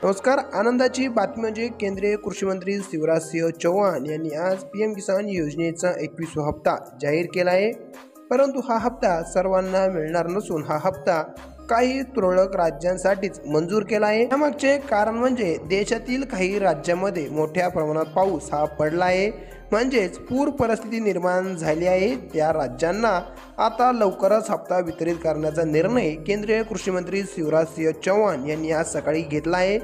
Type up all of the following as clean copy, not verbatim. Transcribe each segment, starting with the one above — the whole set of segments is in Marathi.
नमस्कार. आनंदाची बातमी म्हणजे केंद्रीय कृषी मंत्री शिवराज सिंह चौहान यांनी आज पीएम किसान योजनेचा 21वा हप्ता जाहीर केला आहे. परंतु हा हप्ता सर्वांना मिळणार नसून हा हप्ता काही तुरळक राज्यांसाठीच मंजूर केला आहे. यामागचे कारण म्हणजे देशातील काही राज्यांमध्ये मोठ्या प्रमाणात पाऊस हा पडला आहे, म्हणजेच पूर परिस्थिती निर्माण झाली आहे. त्या राज्यांना आता लवकरच हप्ता वितरित करण्याचा निर्णय केंद्रीय कृषी मंत्री शिवराज सिंह चौहान यांनी आज सकाळी घेतला आहे.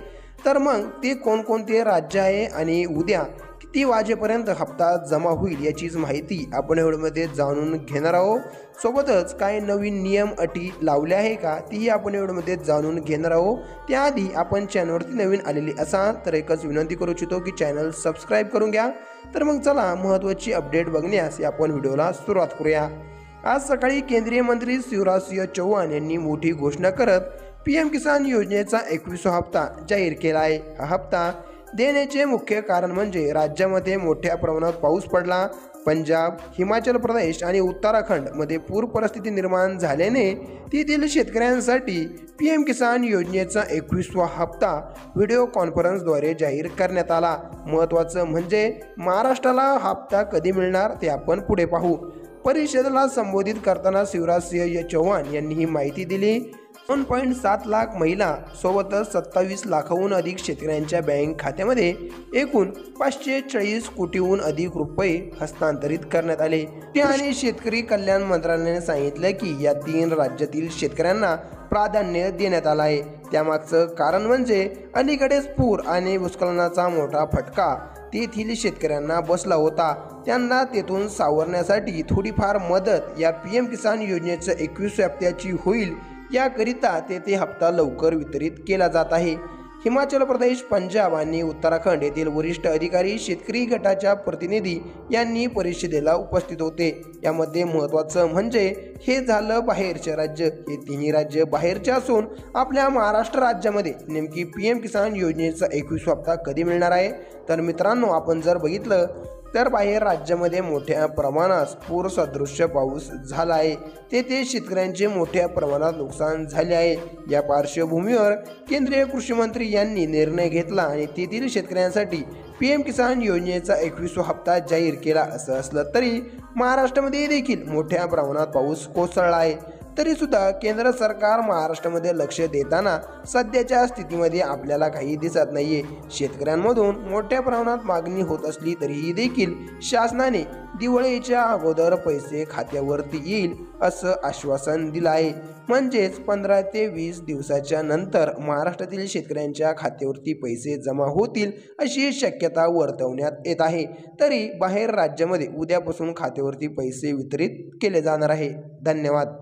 तर मग ते कोणकोणते राज्य आहे आणि उद्या किती वाजेपर्यंत हप्ता जमा होईल याचीच माहिती आपण या व्हिडिओमध्ये जाणून घेणार आहोत. सोबतच काय नवीन नियम अटी लावल्या आहे का तीही आपण या व्हिडिओमध्ये जाणून घेणार आहोत. त्याआधी आपण चॅनलवरती नवीन आलेली असाल तर एकच विनंती करू इच्छितो की चॅनल सबस्क्राईब करून घ्या. तर मग चला महत्त्वाची अपडेट बघण्यास आपण व्हिडिओला सुरुवात करूया. आज सकाळी केंद्रीय मंत्री शिवराज सिंह चौहान यांनी मोठी घोषणा करत पीएम किसान योजनेचा 21वा हप्ता जाहीर केला आहे. हा हप्ता देण्याचे मुख्य कारण म्हणजे राज्यामध्ये मोठ्या प्रमाणात पाऊस पडला. पंजाब, हिमाचल प्रदेश आणि उत्तराखंडमध्ये पूर परिस्थिती निर्माण झाल्याने तेथील शेतकऱ्यांसाठी पीएम किसान योजनेचा 21वा हप्ता व्हिडिओ कॉन्फरन्सद्वारे जाहीर करण्यात आला. महत्त्वाचं म्हणजे महाराष्ट्राला हप्ता कधी मिळणार ते आपण पुढे पाहू. परिषदेला संबोधित करताना शिवराज सिंह चौहान यांनी ही माहिती दिली. 2.7 लाख महिला सोबतच 27 लाखाहून अधिक शेतकऱ्यांच्या बँक खात्यामध्ये एकूण 540 कोटीहून अधिक रुपये हस्तांतरित करण्यात आले. आणि शेतकरी कल्याण मंत्रालयाने सांगितले की या 3 राज्यातील शेतकऱ्यांना प्राधान्य देण्यात आलं आहे. त्यामागचं कारण म्हणजे अलीकडेच पूर आणि भूस्खलनाचा मोठा फटका तेथील शेतकऱ्यांना बसला होता. त्यांना तेथून सावरण्यासाठी थोडीफार मदत या पीएम किसान योजनेच्या 21व्या हप्त्याची होईल, याकरिता तेथे हप्ता लवकर वितरित केला जात आहे. हिमाचल प्रदेश, पंजाब आणि उत्तराखंड येथील वरिष्ठ अधिकारी, शेतकरी गटाच्या प्रतिनिधी यांनी परिषदेला उपस्थित होते. यामध्ये महत्त्वाचं म्हणजे हे झालं बाहेरचे राज्य. हे तिन्ही राज्य बाहेरचे असून आपल्या महाराष्ट्र राज्यामध्ये नेमकी पीएम किसान योजनेचा 21वा हप्ता कधी मिळणार आहे. तर मित्रांनो, आपण जर बघितलं तर बाहेर राज्यामध्ये मोठ्या प्रमाणात पूरसदृश्य पाऊस झाला आहे. तेथे शेतकऱ्यांचे मोठ्या प्रमाणात नुकसान झाले आहे. या पार्श्वभूमीवर केंद्रीय कृषी मंत्री यांनी निर्णय घेतला आणि तेथील शेतकऱ्यांसाठी पीएम किसान योजनेचा 21वा हप्ता जाहीर केला. असं असलं तरी महाराष्ट्रामध्ये देखील मोठ्या प्रमाणात पाऊस कोसळला आहे. तरी सुद्धा केंद्र सरकार महाराष्ट्रामध्ये लक्ष देताना सध्याच्या स्थितीमध्ये आपल्याला काही दिसत नाहीये. शेतकऱ्यांमधून मोठ्या प्रमाणात मागणी होत असली तरीही देखील शासनाने दिवाळीच्या अगोदर पैसे खात्यावरती येईल असं आश्वासन दिलं आहे. म्हणजेच 15 ते 20 दिवसाच्या नंतर महाराष्ट्रातील शेतकऱ्यांच्या खात्यावरती पैसे जमा होतील अशी शक्यता वर्तवण्यात येत आहे. तरी बाहेर राज्यामध्ये उद्यापासून खात्यावरती पैसे वितरित केले जाणार आहे. धन्यवाद.